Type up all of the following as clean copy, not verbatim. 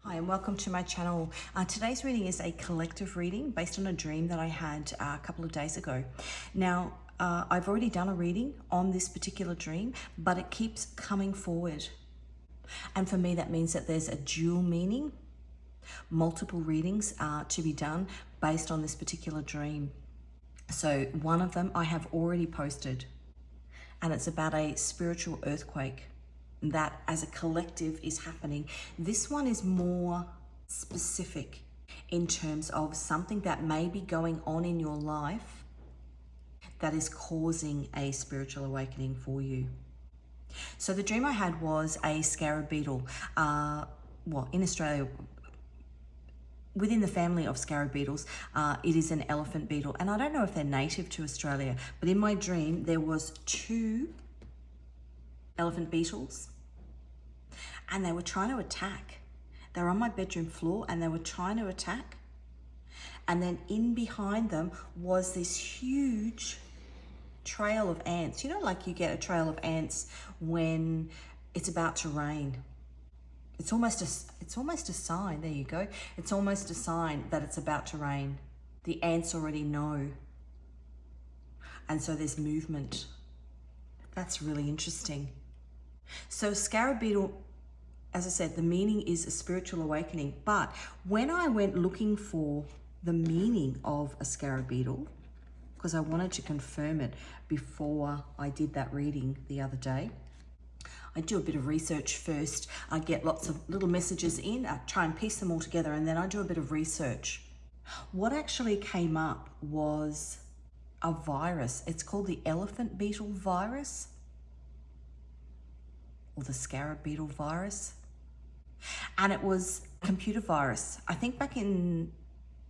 Hi and welcome to my channel. Today's reading is a collective reading based on a dream that I had a couple of days ago. Now, I've already done a reading on this particular dream, but it keeps coming forward. And for me, that means that there's a dual meaning, multiple readings to be done based on this particular dream. So one of them I have already posted, and it's about a spiritual earthquake that as a collective is happening. This one is more specific in terms of something that may be going on in your life that is causing a spiritual awakening for you. So the dream I had was a scarab beetle. In Australia, within the family of scarab beetles, it is an elephant beetle. And I don't know if they're native to Australia, but in my dream, there was 2 elephant beetles and they were trying to attack. They were on my bedroom floor and they were trying to attack. And then in behind them was this huge trail of ants. You know, like you get a trail of ants when it's about to rain. It's almost a sign. There you go. It's almost a sign that it's about to rain. The ants already know. And so there's movement. That's really interesting. So scarab beetle, as I said, the meaning is a spiritual awakening. But when I went looking for the meaning of a scarab beetle, because I wanted to confirm it before I did that reading the other day, I do a bit of research first. I get lots of little messages in, I try and piece them all together, and then I do a bit of research. What actually came up was a virus. It's called the elephant beetle virus, or the scarab beetle virus. And it was a computer virus, I think back in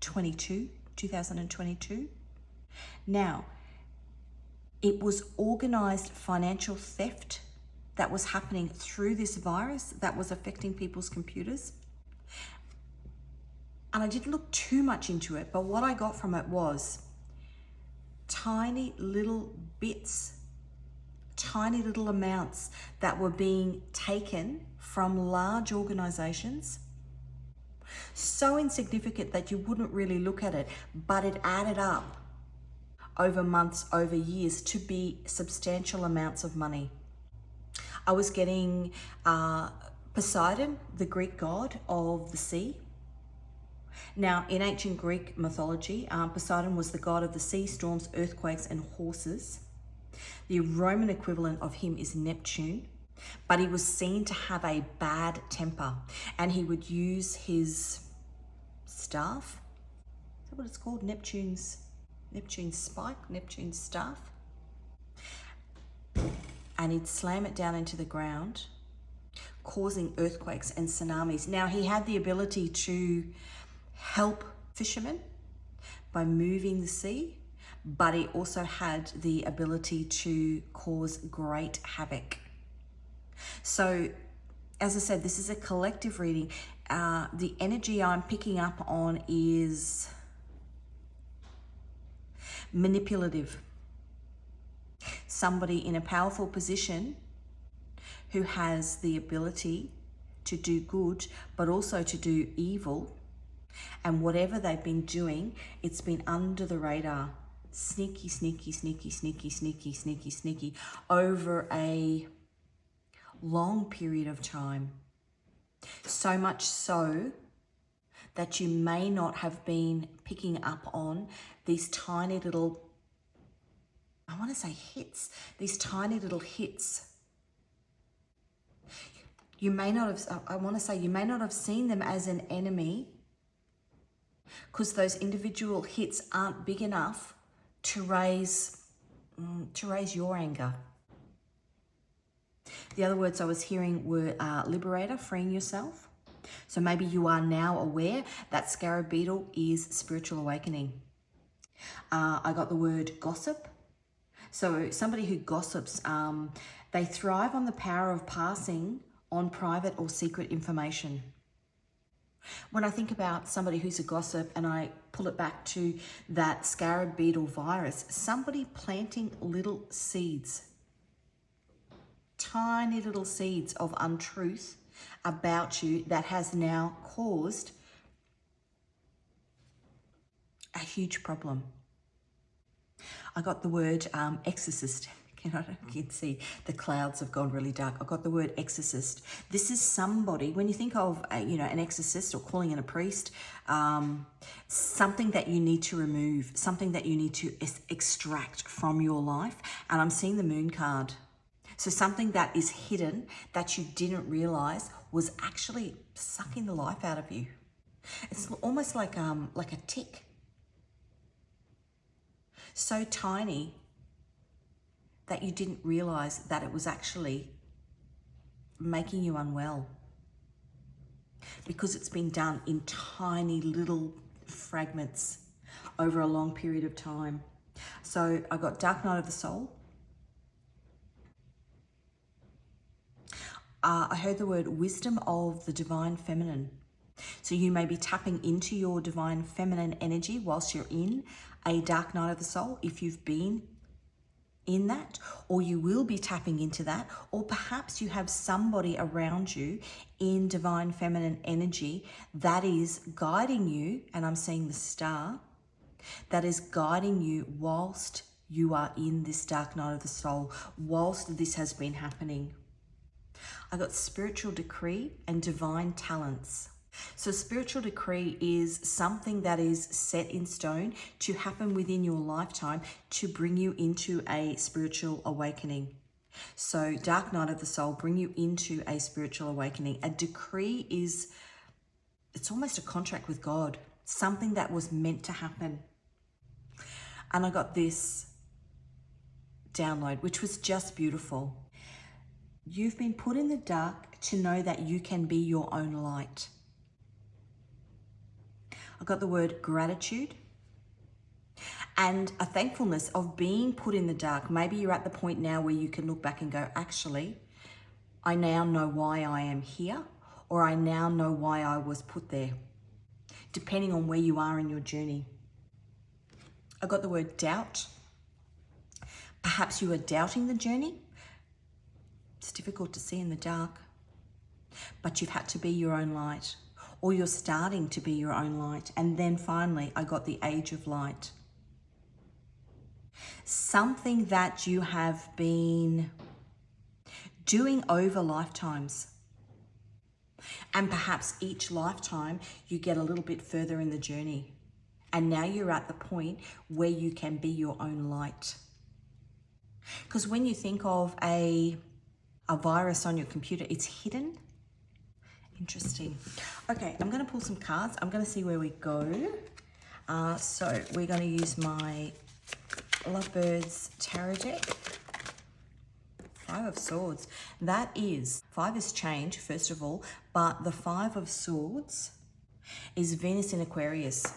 2022. Now, it was organized financial theft that was happening through this virus that was affecting people's computers. And I didn't look too much into it, but what I got from it was tiny little bits, tiny little amounts that were being taken from large organizations, so insignificant that you wouldn't really look at it, but it added up over months, over years, to be substantial amounts of money. I was getting Poseidon, the Greek god of the sea. Now, in ancient Greek mythology, Poseidon was the god of the sea, storms, earthquakes, and horses. The Roman equivalent of him is Neptune, but he was seen to have a bad temper, and he would use his staff. Is that what it's called? Neptune's spike, Neptune's staff. And he'd slam it down into the ground, causing earthquakes and tsunamis. Now, he had the ability to help fishermen by moving the sea, but he also had the ability to cause great havoc. So, as I said, this is a collective reading. The energy I'm picking up on is manipulative. Somebody in a powerful position who has the ability to do good, but also to do evil. And whatever they've been doing, it's been under the radar. Sneaky, over a long period of time. So much so that you may not have been picking up on these tiny little, I want to say hits, these tiny little hits. You may not have seen them as an enemy, because those individual hits aren't big enough to raise your anger. The other words I was hearing were liberator, freeing yourself. So maybe you are now aware that scarab beetle is spiritual awakening. I got the word gossip. So somebody who gossips, they thrive on the power of passing on private or secret information. When I think about somebody who's a gossip and I pull it back to that scarab beetle virus, somebody planting little seeds, tiny little seeds of untruth about you that has now caused a huge problem. I got the word exorcist. You can see the clouds have gone really dark. I got the word exorcist. This is somebody, when you think of, an exorcist or calling in a priest, something that you need to remove, something that you need to extract from your life. And I'm seeing the moon card. So something that is hidden that you didn't realize was actually sucking the life out of you. It's almost like a tick. So tiny that you didn't realize that it was actually making you unwell, because it's been done in tiny little fragments over a long period of time. So I got dark night of the soul. I heard the word wisdom of the divine feminine. So you may be tapping into your divine feminine energy whilst you're in a dark night of the soul, if you've been in that, or you will be tapping into that, or perhaps you have somebody around you in divine feminine energy that is guiding you, and I'm seeing the star, that is guiding you whilst you are in this dark night of the soul, whilst this has been happening. I got spiritual decree and divine talents. So spiritual decree is something that is set in stone to happen within your lifetime to bring you into a spiritual awakening. So dark night of the soul, bring you into a spiritual awakening. A decree it's almost a contract with God, something that was meant to happen. And I got this download, which was just beautiful. You've been put in the dark to know that you can be your own light. I got the word gratitude and a thankfulness of being put in the dark. Maybe you're at the point now where you can look back and go, actually, I now know why I am here, or I now know why I was put there, depending on where you are in your journey. I got the word doubt. Perhaps you are doubting the journey. It's difficult to see in the dark, but you've had to be your own light, or you're starting to be your own light. And then finally, I got the age of light. Something that you have been doing over lifetimes. And perhaps each lifetime you get a little bit further in the journey. And now you're at the point where you can be your own light. Because when you think of a virus on your computer, it's hidden. Interesting. Okay, I'm going to pull some cards. I'm going to see where we go. So we're going to use my Lovebirds Tarot deck. 5 of Swords. That is, 5 is change, first of all, but the 5 of Swords is Venus in Aquarius.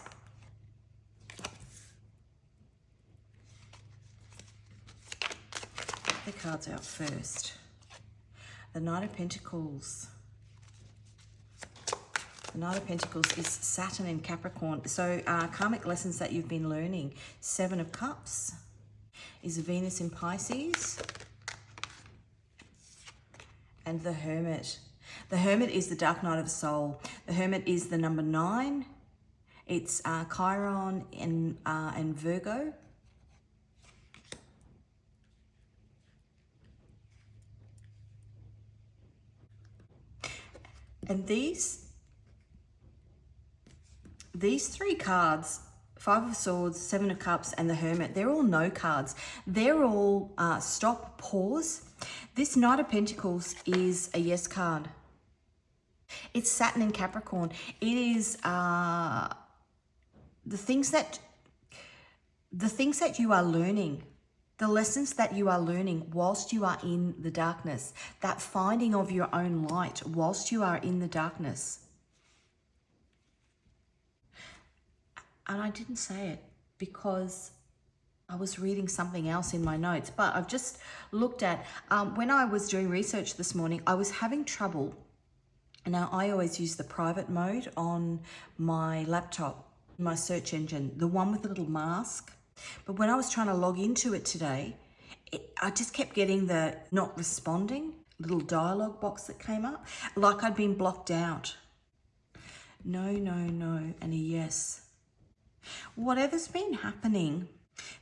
The cards out first. The Knight of Pentacles. The Knight of Pentacles is Saturn in Capricorn. So karmic lessons that you've been learning. 7 of Cups is Venus in Pisces. And the Hermit. The Hermit is the dark night of the soul. The Hermit is the number 9. It's Chiron and Virgo. And these 3 cards, 5 of Swords, 7 of Cups, and the Hermit, they're all no cards. They're all stop, pause. This Knight of Pentacles is a yes card. It's Saturn in Capricorn. It is the things that you are learning, the lessons that you are learning whilst you are in the darkness, that finding of your own light whilst you are in the darkness. And I didn't say it because I was reading something else in my notes, but I've just looked at, when I was doing research this morning, I was having trouble. Now, I always use the private mode on my laptop, my search engine, the one with the little mask. But when I was trying to log into it today, I just kept getting the not responding. little dialogue box that came up, like I'd been blocked out. No, no, no, and a yes. Whatever's been happening,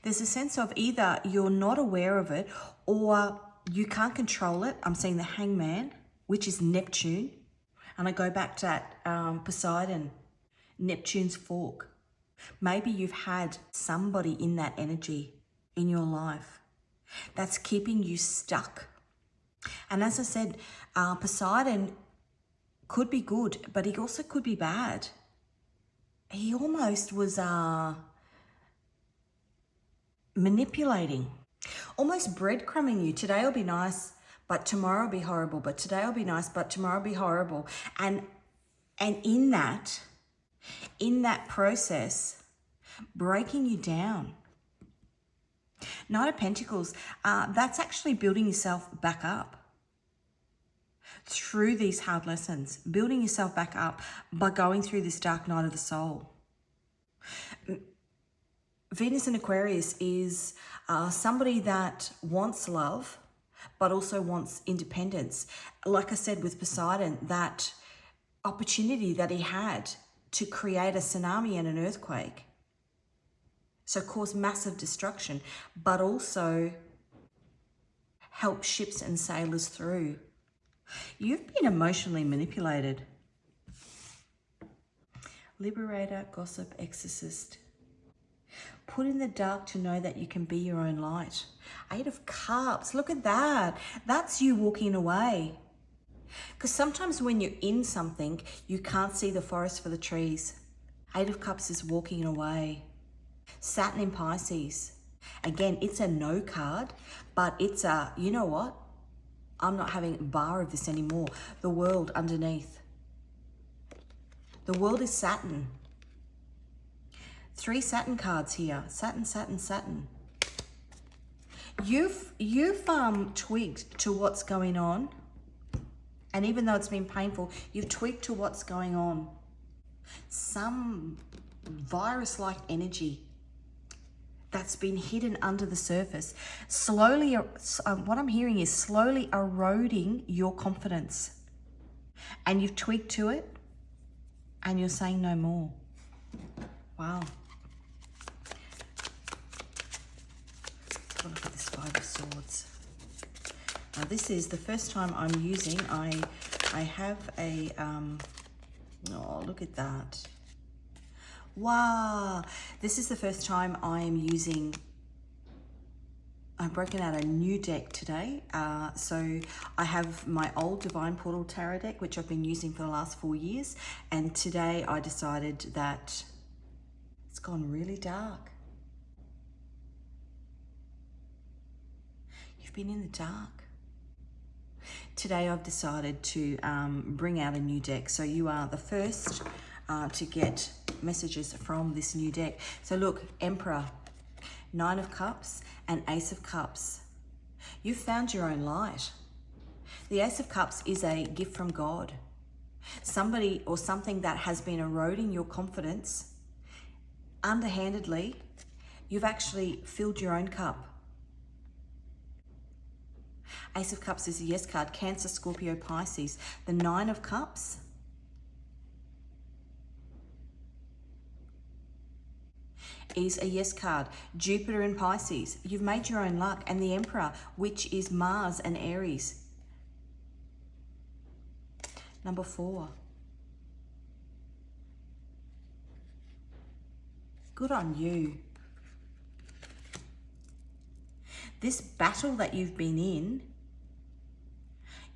there's a sense of either you're not aware of it or you can't control it. I'm seeing the Hangman, which is Neptune. And I go back to that Poseidon, Neptune's fork. Maybe you've had somebody in that energy in your life that's keeping you stuck. And as I said, Poseidon could be good, but he also could be bad. He almost was manipulating, almost breadcrumbing you. Today will be nice, but tomorrow will be horrible. But today will be nice, but tomorrow will be horrible. And in that process, breaking you down. Knight of Pentacles, that's actually building yourself back up through these hard lessons, building yourself back up by going through this dark night of the soul. Venus in Aquarius is somebody that wants love, but also wants independence. Like I said with Poseidon, that opportunity that he had to create a tsunami and an earthquake, so cause massive destruction, but also help ships and sailors through. You've been emotionally manipulated. Liberator, gossip, exorcist. Put in the dark to know that you can be your own light. 8 of Cups, look at that. That's you walking away. Because sometimes when you're in something, you can't see the forest for the trees. 8 of Cups is walking away. Saturn in Pisces. Again, it's a no card, but it's a, you know what? I'm not having a bar of this anymore. The world underneath. The world is Saturn. 3 Saturn cards here. Saturn, Saturn, Saturn. You've tweaked to what's going on. And even though it's been painful, you've tweaked to what's going on. Some virus-like energy that's been hidden under the surface. Slowly, what I'm hearing is slowly eroding your confidence. And you've tweaked to it, and you're saying no more. Wow. Let's have a look at this 5 of Swords. Now this is the first time I'm using, I have a, oh, look at that. Wow, this is the first time I am using, I've broken out a new deck today. So I have my old Divine Portal Tarot deck, which I've been using for the last 4 years. And today I decided that it's gone really dark. You've been in the dark. Today I've decided to bring out a new deck. So you are the first to get messages from this new deck. So look, Emperor, 9 of Cups and Ace of Cups. You've found your own light. The Ace of Cups is a gift from God. Somebody or something that has been eroding your confidence underhandedly, you've actually filled your own cup. Ace of Cups is a yes card. Cancer, Scorpio, Pisces. The 9 of Cups is a yes card. Jupiter in Pisces. You've made your own luck. And the Emperor, which is Mars and Aries. Number 4. Good on you. This battle that you've been in,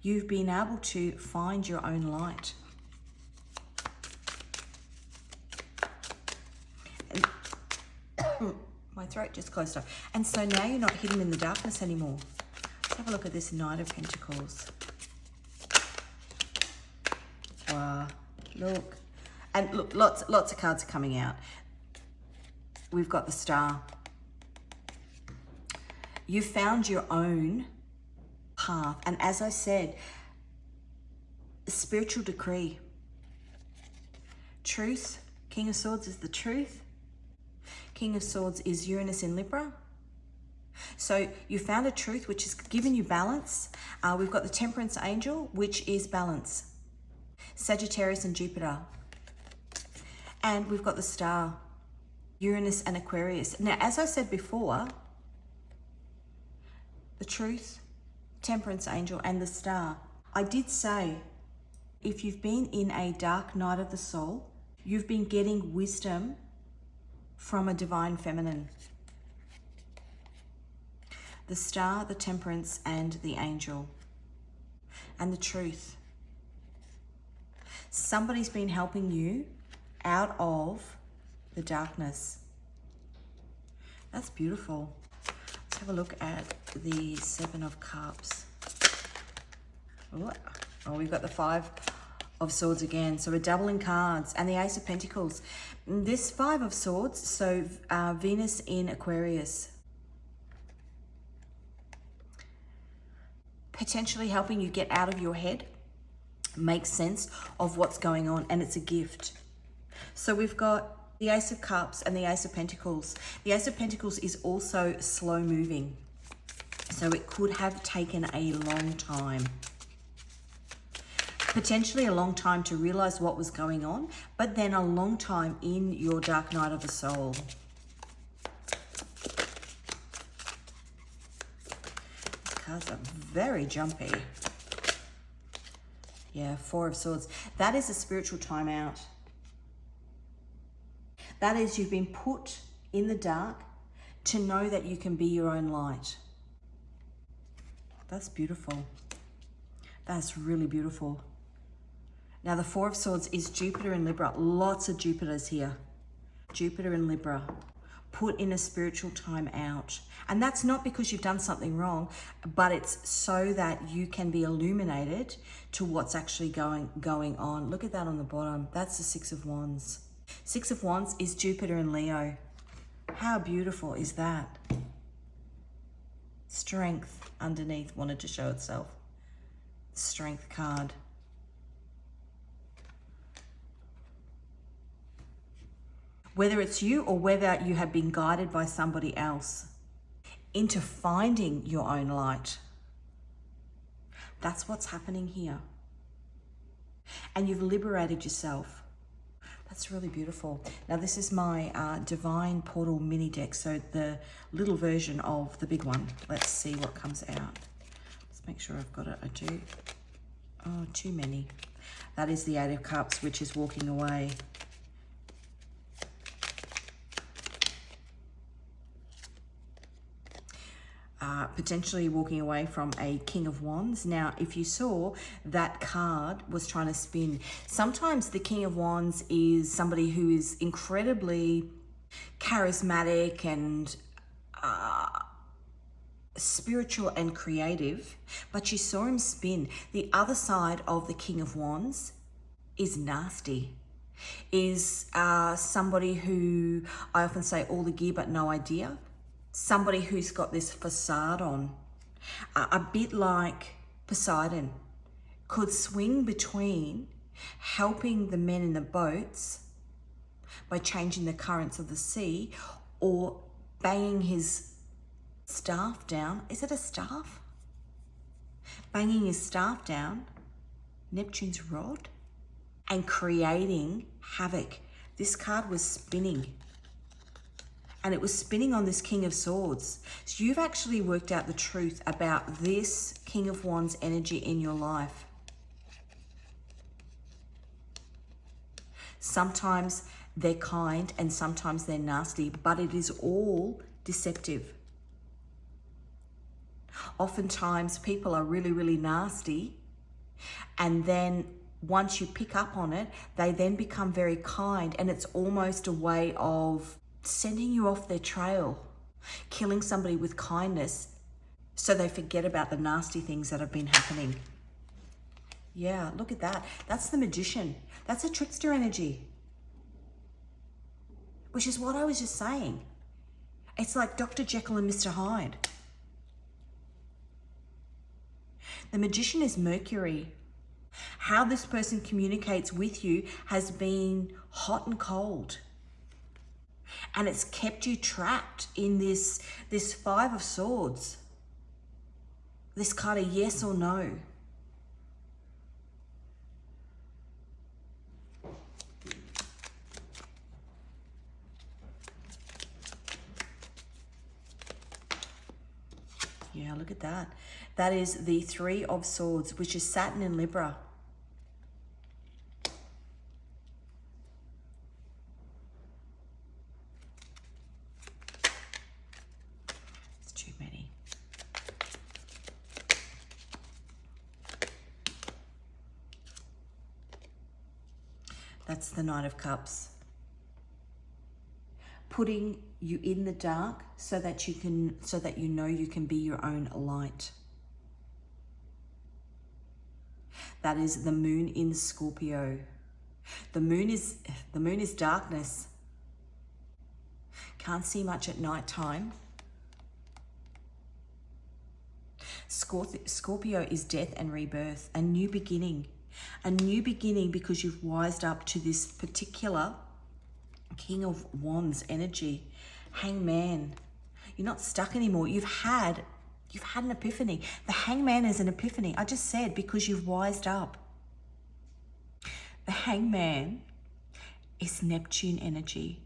you've been able to find your own light. And my throat just closed up. And so now you're not hidden in the darkness anymore. Let's have a look at this Knight of Pentacles. Wow, look. And look, lots of cards are coming out. We've got the Star. You found your own path. And as I said, a spiritual decree. Truth. King of Swords is the truth. King of Swords is Uranus in Libra. So you found a truth which has given you balance. We've got the Temperance Angel, which is balance. Sagittarius and Jupiter. And we've got the star, Uranus and Aquarius. Now, as I said before, the truth, Temperance Angel, and the star. I did say, if you've been in a dark night of the soul, you've been getting wisdom from a divine feminine. The star, the temperance, and the angel. And the truth. Somebody's been helping you out of the darkness. That's beautiful. Let's have a look at the Seven of Cups. Oh, we've got the Five of Swords again. So we're doubling cards. And the Ace of Pentacles. This Five of Swords, so Venus in Aquarius. Potentially helping you get out of your head, make sense of what's going on, and it's a gift. So we've got the Ace of Cups and the Ace of Pentacles. The Ace of Pentacles is also slow moving. So it could have taken a long time. Potentially a long time to realize what was going on, but then a long time in your dark night of the soul. These cards are very jumpy. Yeah, Four of Swords. That is a spiritual timeout. That is, you've been put in the dark to know that you can be your own light. That's beautiful. That's really beautiful. Now, the Four of Swords is Jupiter in Libra. Lots of Jupiters here. Jupiter in Libra. Put in a spiritual time out. And that's not because you've done something wrong, but it's so that you can be illuminated to what's actually going on. Look at that on the bottom. That's the Six of Wands. Six of Wands is Jupiter in Leo. How beautiful is that? Strength underneath wanted to show itself. Strength card. Whether it's you or whether you have been guided by somebody else into finding your own light. That's what's happening here. And you've liberated yourself. That's really beautiful. Now, this is my Divine Portal mini deck. So the little version of the big one. Let's see what comes out. Let's make sure I've got it. I do. Oh, too many. That is the Eight of Cups, which is walking away. Potentially walking away from a King of Wands. Now, if you saw, that card was trying to spin. Sometimes the King of Wands is somebody who is incredibly charismatic and spiritual and creative, but you saw him spin. The other side of the King of Wands is nasty. Is somebody who, I often say, all the gear but no idea. Somebody who's got this facade on, a bit like Poseidon, could swing between helping the men in the boats by changing the currents of the sea, or banging his staff down. Is it a staff? Banging his staff down, Neptune's rod, and creating havoc. This card was spinning. And it was spinning on this King of Swords. So you've actually worked out the truth about this King of Wands energy in your life. Sometimes they're kind and sometimes they're nasty, but it is all deceptive. Oftentimes people are really, really nasty, and then once you pick up on it, they then become very kind, and it's almost a way of sending you off their trail, killing somebody with kindness so they forget about the nasty things that have been happening. Yeah, look at that. That's the Magician. That's a trickster energy, which is what I was just saying. It's like Dr. Jekyll and Mr. Hyde. The Magician is Mercury. How this person communicates with you has been hot and cold. and it's kept you trapped in this Five of Swords. This kind of yes or no. Yeah, look at that. That is the Three of Swords, which is Saturn in Libra. It's too many. That's the Knight of Cups. Putting you in the dark so that you know you can be your own light. That is the Moon in Scorpio. The moon is darkness. Can't see much at night time. Scorpio is death and rebirth, a new beginning. A new beginning because you've wised up to this particular King of Wands energy. Hangman. You're not stuck anymore. You've had an epiphany. The Hangman is an epiphany. I just said because you've wised up. The Hangman is Neptune energy.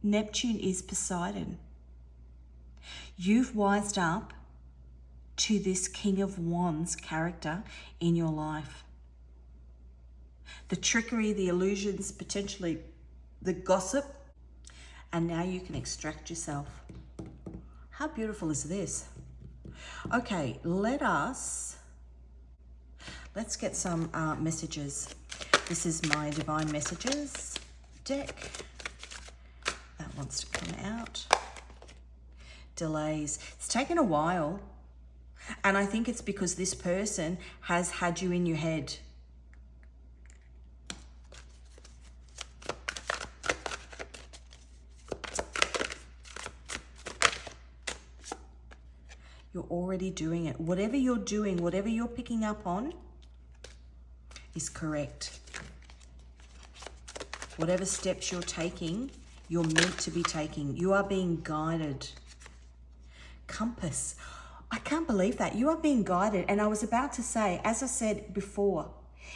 Neptune is Poseidon. You've wised up to this King of Wands character in your life. The trickery, the illusions, potentially the gossip, and now you can extract yourself. How beautiful is this? Okay, let's get some messages. This is my Divine Messages deck. That wants to come out. Delays. It's taken a while, and I think it's because this person has had you in your head. You're already doing it. Whatever you're doing, whatever you're picking up on is correct. Whatever steps you're taking, you're meant to be taking. You are being guided. Compass. I can't believe that. You are being guided. And I was about to say, as I said before,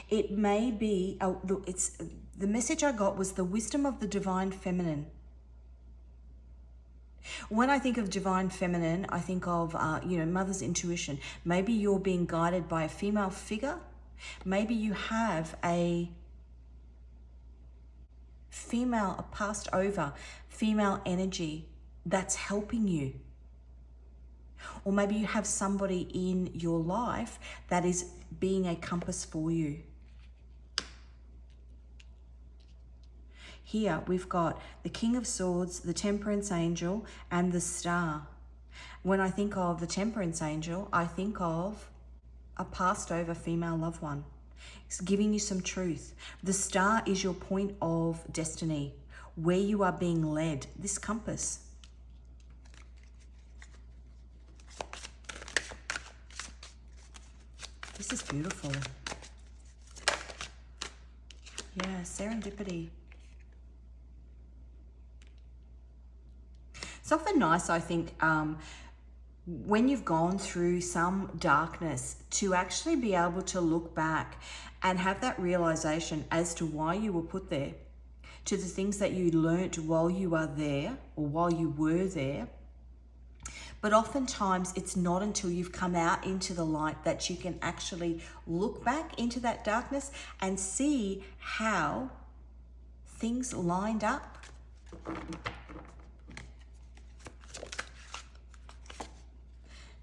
it may be, the message I got was the wisdom of the Divine Feminine. When I think of Divine Feminine, I think of, mother's intuition. Maybe you're being guided by a female figure. Maybe you have a passed over female energy that's helping you. Or maybe you have somebody in your life that is being a compass for you. Here we've got the King of Swords, the Temperance Angel, and the Star. When I think of the Temperance Angel, I think of a passed over female loved one. It's giving you some truth. The Star is your point of destiny, where you are being led. This compass. This is beautiful. Yeah, serendipity. It's often nice, I think, when you've gone through some darkness, to actually be able to look back and have that realization as to why you were put there, to the things that you learnt while you are there or while you were there. But oftentimes it's not until you've come out into the light that you can actually look back into that darkness and see how things lined up.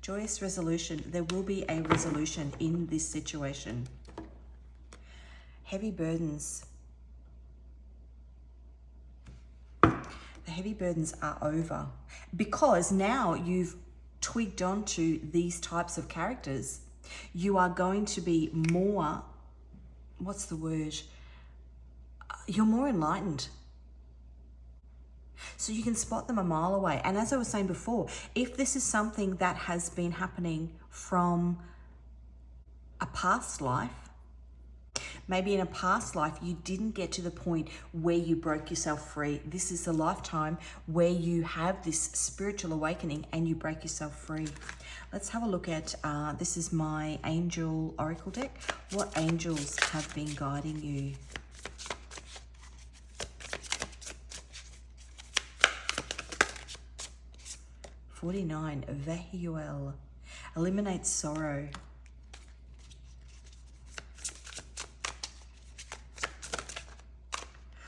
Joyous resolution. There will be a resolution in this situation. Heavy burdens. The heavy burdens are over because now you've twigged onto these types of characters. You are going to be more, what's the word? You're more enlightened. So you can spot them a mile away. And as I was saying before, if this is something that has been happening from a past life, Maybe in a past life, you didn't get to the point where you broke yourself free. This is the lifetime where you have this spiritual awakening and you break yourself free. Let's have a look at, this is my angel oracle deck. What angels have been guiding you? $49, Vahuel, eliminate sorrow.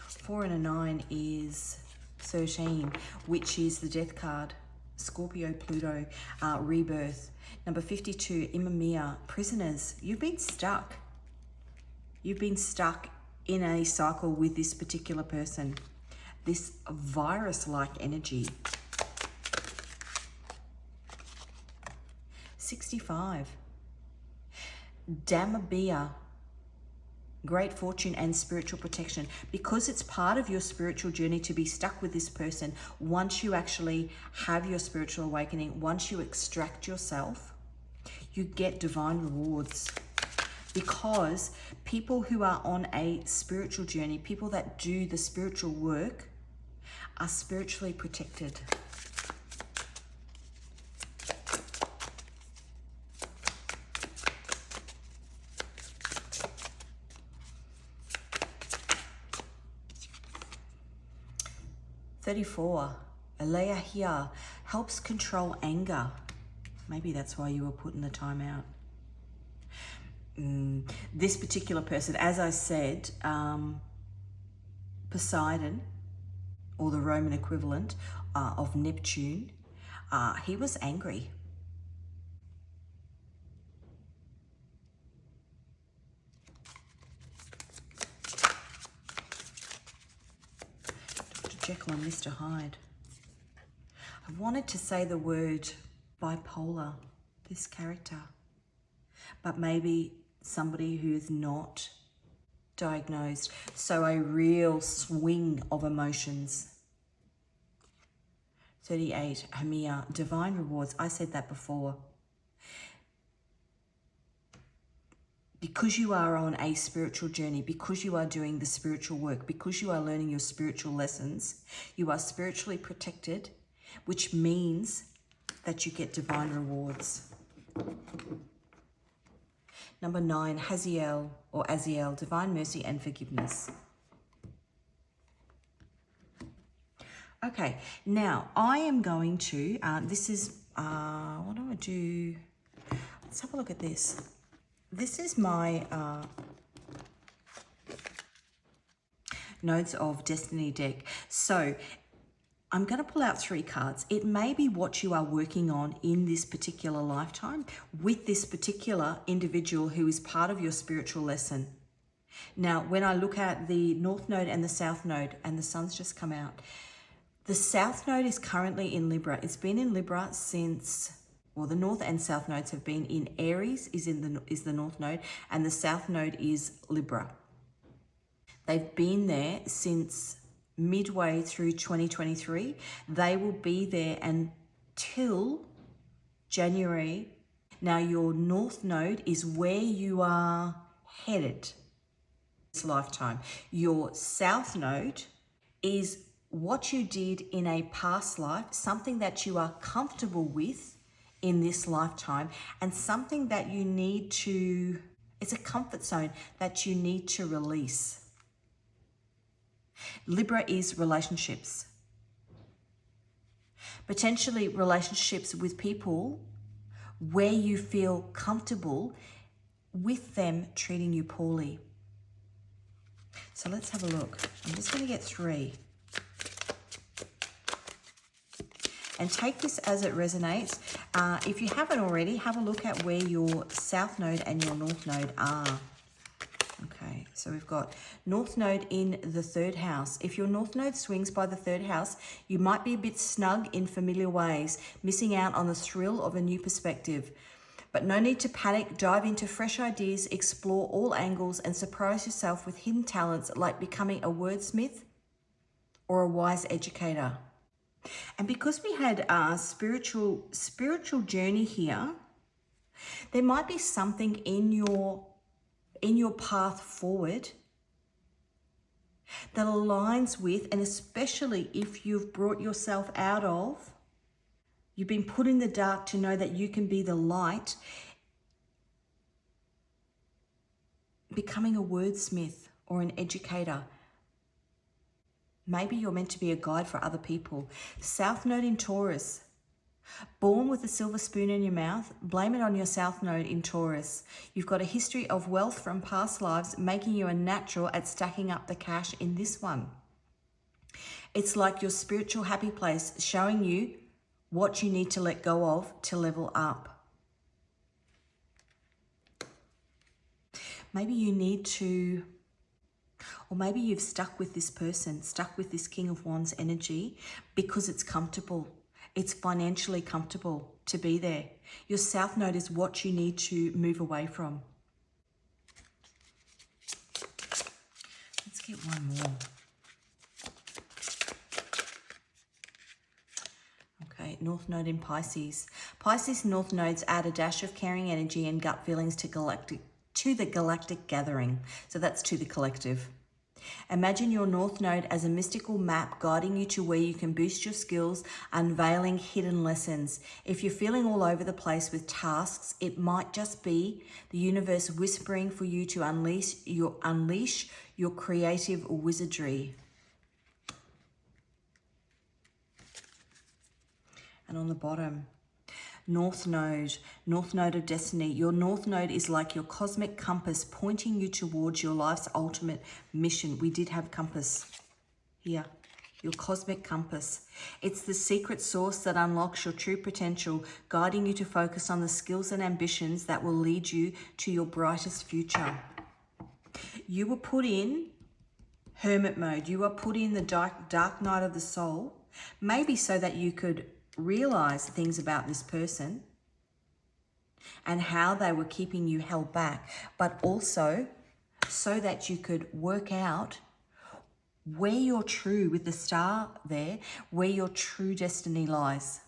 Four and a 9 is 13, which is the death card. Scorpio, Pluto, rebirth. Number 52, Imamia, prisoners. You've been stuck. You've been stuck in a cycle with this particular person. This virus-like energy. 65, Damabia, great fortune and spiritual protection. Because it's part of your spiritual journey to be stuck with this person, once you actually have your spiritual awakening, once you extract yourself, you get divine rewards. Because people who are on a spiritual journey, people that do the spiritual work, are spiritually protected. $34, Alea here, helps control anger. Maybe that's why you were put in the timeout. This particular person, as I said, Poseidon, or the Roman equivalent of Neptune, he was angry. Jekyll and Mr. Hyde. I wanted to say the word bipolar, this character, but maybe somebody who's not diagnosed. So a real swing of emotions. 38, Hamia, divine rewards. I said that before. Because you are on a spiritual journey, because you are doing the spiritual work, because you are learning your spiritual lessons, you are spiritually protected, which means that you get divine rewards. Number 9, Haziel or Aziel, divine mercy and forgiveness. Okay, now I am going to, this is, what do I do? Let's have a look at this. This is my Nodes of Destiny deck. So I'm going to pull out 3 cards. It may be what you are working on in this particular lifetime with this particular individual who is part of your spiritual lesson. Now, when I look at the North Node and the South Node, and the sun's just come out, the South Node is currently in Libra. It's been in Libra since... Well, the North and South nodes have been in Aries, is the North node, and the South node is Libra. They've been there since midway through 2023. They will be there until January. Now, your North node is where you are headed this lifetime. Your South node is what you did in a past life, something that you are comfortable with in this lifetime, and something that you need to, it's a comfort zone that you need to release. Libra is relationships. Potentially relationships with people where you feel comfortable with them treating you poorly. So let's have a look. I'm just going to get 3. And take this as it resonates. If you haven't already, have a look at where your South Node and your North Node are. Okay, so we've got North Node in the 3rd house. If your North Node swings by the 3rd house, you might be a bit snug in familiar ways, missing out on the thrill of a new perspective. But no need to panic. Dive into fresh ideas, explore all angles, and surprise yourself with hidden talents like becoming a wordsmith or a wise educator. And because we had a spiritual journey here, there might be something in your in your path forward that aligns with, and especially if you've brought yourself out of, you've been put in the dark, to know that you can be the light, becoming a wordsmith or an educator. Maybe you're meant to be a guide for other people. South Node in Taurus. Born with a silver spoon in your mouth, blame it on your South Node in Taurus. You've got a history of wealth from past lives, making you a natural at stacking up the cash in this one. It's like your spiritual happy place, showing you what you need to let go of to level up. Maybe you need to, or maybe you've stuck with this person, stuck with this King of Wands energy because it's comfortable. It's financially comfortable to be there. Your South Node is what you need to move away from. Let's get one more. Okay, North Node in Pisces. Pisces North Nodes add a dash of caring energy and gut feelings to the galactic gathering. So that's to the collective. Imagine your North Node as a mystical map guiding you to where you can boost your skills, unveiling hidden lessons. If you're feeling all over the place with tasks, it might just be the universe whispering for you to unleash your creative wizardry. And on the bottom, North Node of Destiny. Your North Node is like your cosmic compass pointing you towards your life's ultimate mission. We did have compass here, your cosmic compass. It's the secret source that unlocks your true potential, guiding you to focus on the skills and ambitions that will lead you to your brightest future. You were put in hermit mode. You are put in the dark night of the soul, maybe so that you could realize things about this person and how they were keeping you held back, but also so that you could work out where you're true, with the star there, where your true destiny lies.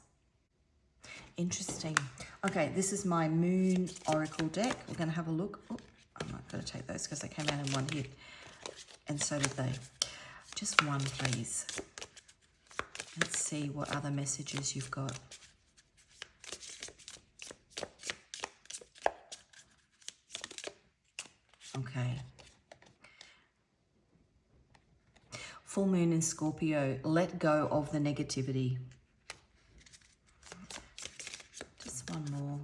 Interesting. Okay, this is my Moon Oracle deck. We're going to have a look. Oh, I'm not going to take those because they came out in one hit, and so did they. Just one, please. Let's see what other messages you've got. Okay. Full moon in Scorpio. Let go of the negativity. Just one more.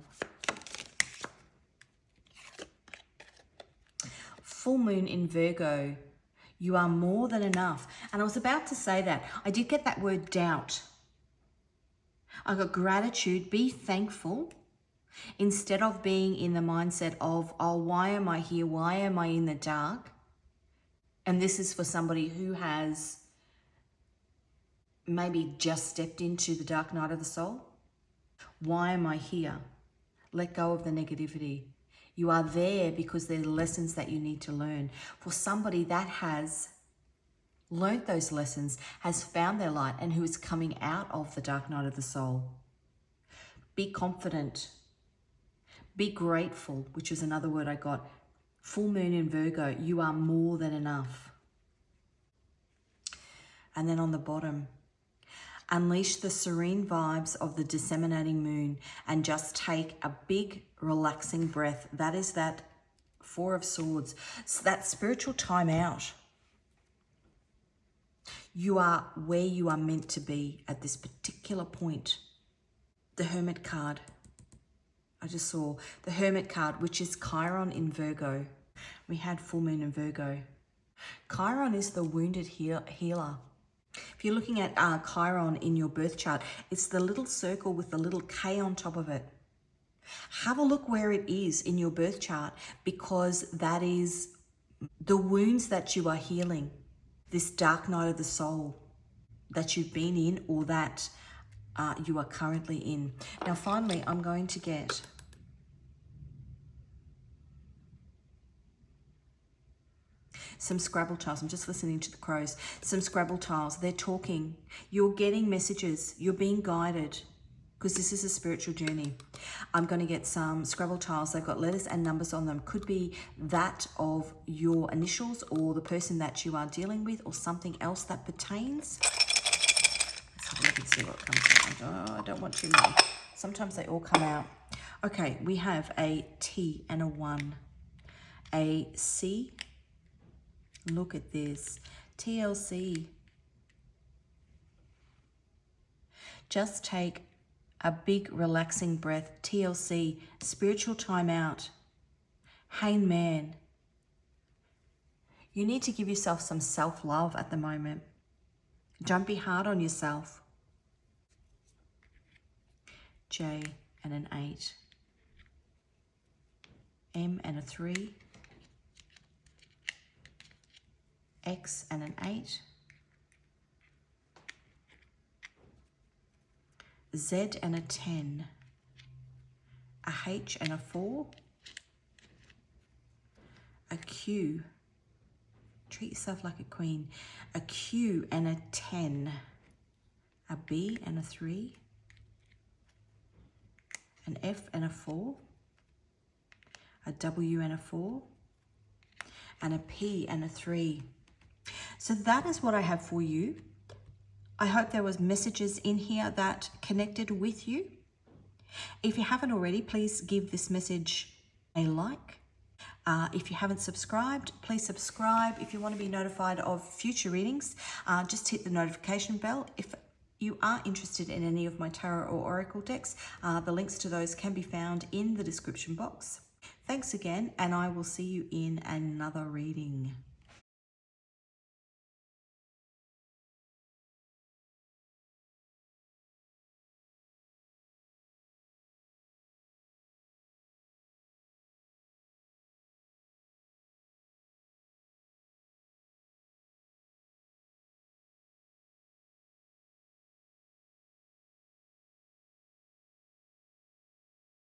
Full moon in Virgo. You are more than enough. And I was about to say that. I did get that word doubt. I got gratitude, be thankful, instead of being in the mindset of, oh, why am I here? Why am I in the dark? And this is for somebody who has maybe just stepped into the dark night of the soul. Why am I here? Let go of the negativity. You are there because there are lessons that you need to learn. For somebody that has learned those lessons, has found their light, and who is coming out of the dark night of the soul. Be confident. Be grateful, which is another word I got. Full moon in Virgo, you are more than enough. And then on the bottom, unleash the serene vibes of the disseminating moon and just take a big relaxing breath. That is that Four of Swords. So that spiritual time out. You are where you are meant to be at this particular point. The Hermit card. I just saw the Hermit card, which is Chiron in Virgo. We had full moon in Virgo. Chiron is the wounded healer. If you're looking at Chiron in your birth chart, it's the little circle with the little K on top of it. Have a look where it is in your birth chart, because that is the wounds that you are healing, this dark night of the soul that you've been in, or that you are currently in. Now, finally, I'm going to get some Scrabble tiles. I'm just listening to the crows. Some Scrabble tiles. They're talking. You're getting messages. You're being guided. because this is a spiritual journey. I'm going to get some Scrabble tiles. They've got letters and numbers on them. Could be that of your initials or the person that you are dealing with or something else that pertains. Let's have a look and see what comes out. Oh, I don't want too many. Sometimes they all come out. Okay, we have a T and a 1. A C. Look at this. TLC. Just take a big relaxing breath. TLC, spiritual timeout. Hangman. You need to give yourself some self-love at the moment. Don't be hard on yourself. J and an 8. M and a 3. X and an 8. Z and a 10, a H and a 4, a Q, treat yourself like a queen, a Q and a 10, a B and a 3, an F and a 4, a W and a 4, and a P and a 3. So that is what I have for you. I hope there was messages in here that connected with you. If you haven't already, please give this message a like. If you haven't subscribed, please subscribe. If you want to be notified of future readings, just hit the notification bell. If you are interested in any of my tarot or oracle decks, the links to those can be found in the description box. Thanks again, and I will see you in another reading.